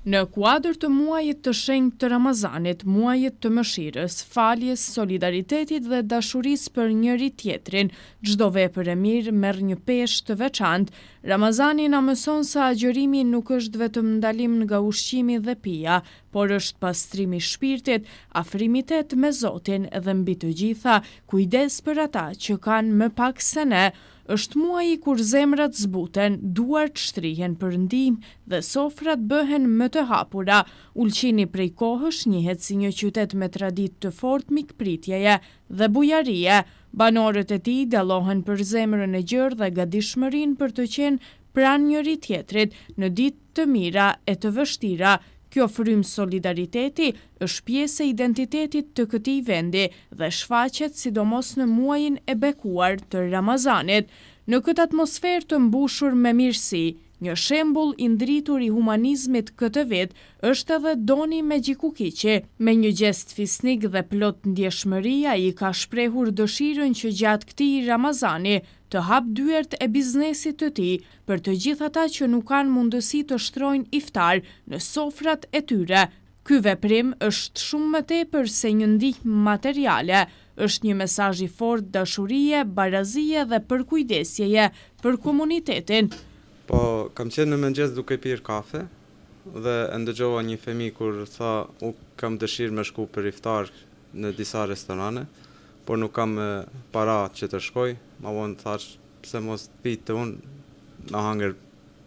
Në kuadër të muajit të shenjtë të Ramazanit, muajit të mëshirës, faljes, solidaritetit dhe dashurisë për njëri tjetrin, çdo vepër e mirë merr një peshë të veçantë. Ramazani na mëson se agjërimi nuk është vetëm ndalim nga ushqimi dhe pija, por është pastrimi i shpirtit, afrimitet me Zotin dhe mbi të gjitha, kujdes për ata që kanë më pak se ne. Është muaji kur zemrat zbuten, duart shtrihen për ndihmë dhe sofrat bëhen më të hapura. Ulqini prej kohësh njihet si një qytet me traditë të fortë mikpritjeje dhe bujarie. Banorët e tij dallohen për zemrën e gjerë dhe gatishmërinë për të qenë pranë njëri tjetrit në ditë të mira e të vështira. Kjo frymë solidariteti është pjesë e identitetit të këtij vendi dhe shfaqet sidomos në muajin e bekuar të Ramazanit. Në këtë atmosferë të mbushur me mirësi, një shembull i ndritur i humanizmit këtë vit është edhe Doni Mexhikukiqi. Me një gjest fisnik dhe plot ndjeshmëri, ai ka shprehur dëshirën që gjatë këtij Ramazani të hap dyert e biznesit të tij për të gjithë ata që nuk kanë mundësi të shtrojnë iftar në sofrat e tyre. Ky veprim është shumë më tepër se një ndihmë materiale, është një mesazh i fortë dashurie, barazie dhe përkujdesjeje për komunitetin. Po, kam qenë në mëngjes duke pirë kafe dhe ndëgjova një fëmijë kur tha, u kam dëshirë me shku për iftar në disa restorane, por nuk kam para që të shkoj. Ma vonë thash, pse mos pitë unë në hangër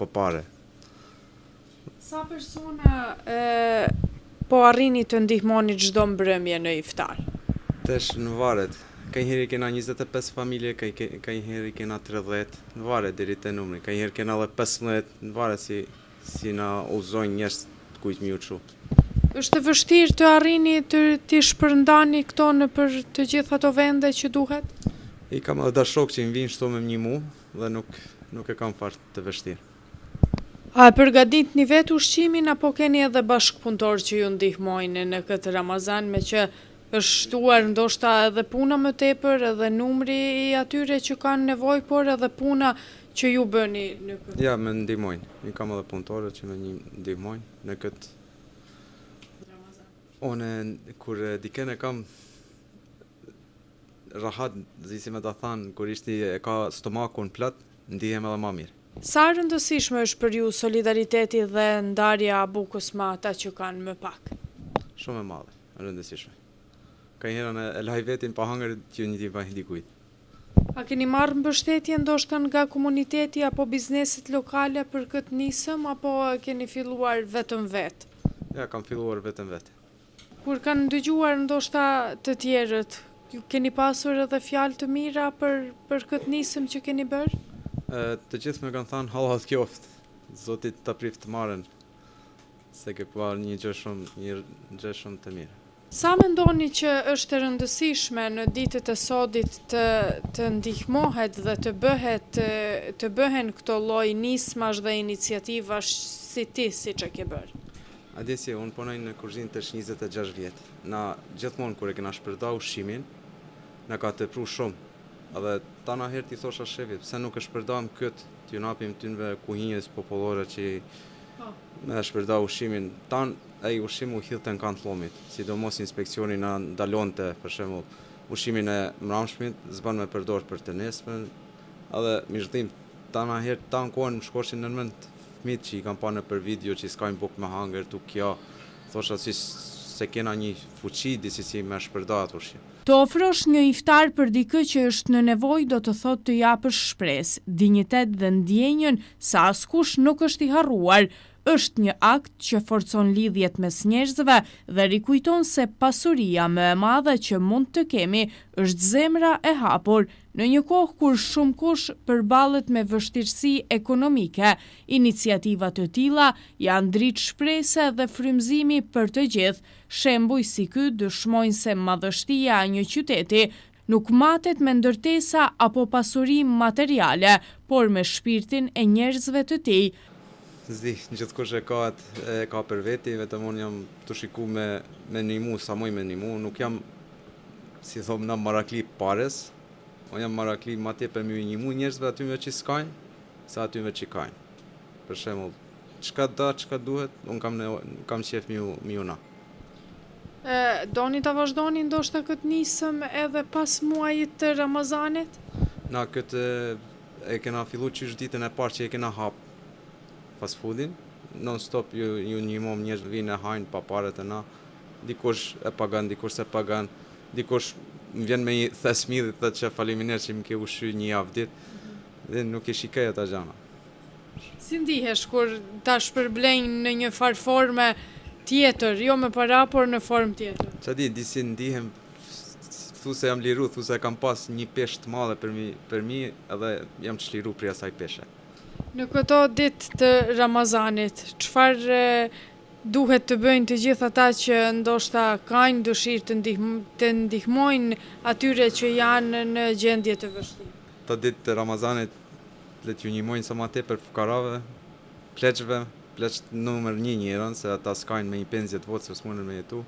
po pare. Sa persona po arrini të ndihmoni çdo mbrëmje në iftar? Tesh në varet. Kanjëherë kena 25 familje, kanjëherë kena 30, në varet deri te numri. Kanjëherë kena edhe 15, në varet si na uzojnë njerëz të kujt më uçu. Është e vështirë të arrini të shpërndani këto në për të gjitha ato vende që duhet? I kam edhe dashok që i vinë shto me një mu dhe nuk e kam fare të vështirë. A përgatitni vetë ushqimin apo keni edhe bashkëpunëtor që ju ndihmojnë në këtë Ramazan, me që është shtuar ndoshta edhe puna më tepër, edhe numri i atyre që kanë nevojë, por edhe puna që ju bëni në këtë? Ja, më ndihmojnë. I kam edhe punëtorë që më ndihmojnë në këtë Ramazan. Unë kur diken e kam rahat, si me ta thanë, kur ishti e ka stomakun plot, ndihem edhe më mirë. Sa rëndësishme është për ju solidariteti dhe ndarja a bukës me ata që kanë më pak? Shumë e madhe, rëndësishme. Kanjëherë e laj vetin pa hangër që një t'i vaj dikujt. A keni marrë mbështetje ndoshta nga komuniteti apo bizneset lokale për këtë nisëm, apo keni filluar vetëm vetë? Ja, kam filluar vetëm vetë. Kur kanë dëgjuar ndoshta të tjerët, keni pasur edhe fjalë të mira për këtë nisëm që keni bërë? Të gjithë më kanë thënë hallat qoftë, Zotit ta prift të marrën, se ke parë një gjë shumë të mirë. Sa mendoni që është e rëndësishme në ditët e sodit të ndihmohet dhe të bëhen këto lloj nismash dhe iniciativash si ti, siç e ke bërë? A di si, unë punoj në kuzhinë tash 26 vjet. Na gjithmonë kur e kena shpërndar ushqimin, na ka tepru shumë. Edhe tana herë ti thosha shefit, pse nuk e shpërdam këtë, t'ju napim tynve kuhinjes popullore që me shpërndar ushqimin. Ai ushqim u hidhte në kan thllomit, sidomos inspeksioni na ndalonte për shembull ushqimin e mramshmit, s'ban me përdor për të nesmen, edhe mirëdhim tana herë tan kohën më shkoshin në mend fëmijët që i kam parë nëpër video që s'kajnë bukë me hangër tu kjo, thosha se kena një fuqi disi si me shpërdar atë ushqim. Të ofrosh një iftar për dikë që është në nevojë do të thotë të japësh shpresë, dinjitet dhe ndjenjën se askush nuk është i harruar. Është një akt që forcon lidhjet mes njerëzve dhe rikujton se pasuria më e madhe që mund të kemi është zemra e hapur. Në një kohë kur shumë kush përballet me vështirësi ekonomike, iniciativa të tilla janë dritë shprese dhe frymëzimi për të gjithë. Shembuj si ky dëshmojnë se madhështia e një qyteti nuk matet me ndërtesa apo pasuri materiale, por me shpirtin e njerëzve të tij. Zdi, gjithkush e ka për veti, vetëm unë jam të shiku me nimu, sa moj me nimu, nuk jam, si thomë, në marakli pares, unë jam marakli ma tje për me nimu njerëzve atyme që s'kajnë, sa atyme që kajnë. Për shembull, çka duhet, unë kam qef mi una. Doni ta vazhdoni ndoshta këtë nisëm edhe pas muajit të Ramazanit? Na këtë e kena fillu qysh ditën e parë që e kena hap fast foodin, non stop ju një mom njerëz vinë e hajnë pa paret e na, dikush e pagan, dikush se pagan, dikush më vjen me i thesmidhi dhe që faleminderit që më ke ushqy një javë ditë, dhe nuk i shikaj ata gjana. Si ndihesh kur ta shpërblejnë në një farforme tjetër, jo me para, por në formë tjetër? Qa disi ndihem, thu se jam liru, thu se kam pas një peshë të madhe për mi edhe jam të shliru për asaj peshe. Në këto ditë të Ramazanit, çfarë duhet të bëjnë të gjithë ata që ndoshta kanë dëshirë të ndihmojnë atyre që janë në gjendje të vështirë? Të ditë të Ramazanit le t'ju ndihmojnë sa ma tepër fukarave, pleqve, pleqt numër 1 njërën, se ata s'kajnë me një penzje të votë se s'munën me jetu.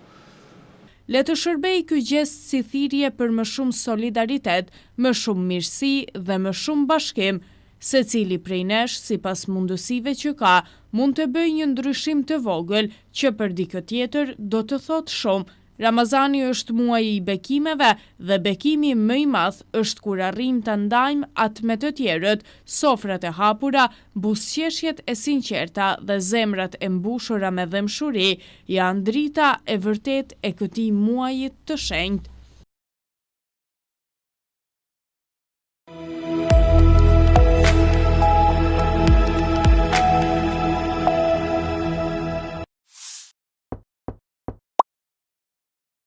Le të shërbej ky gest si thirrje për më shumë solidaritet, më shumë mirësi dhe më shumë bashkim, secili prej nesh, sipas mundësive që ka, mund të bëjë një ndryshim të vogël që për dikë tjetër do të thotë shumë. Ramazani është muaji i bekimeve dhe bekimi më i madh është kur arrijm ta ndajmë atë me të tjerët, sofrat e hapura, buzëqeshjet e sinqerta dhe zemrat e mbushura me dëmshuri janë drita e vërtet e këtij muaji të shenjtë.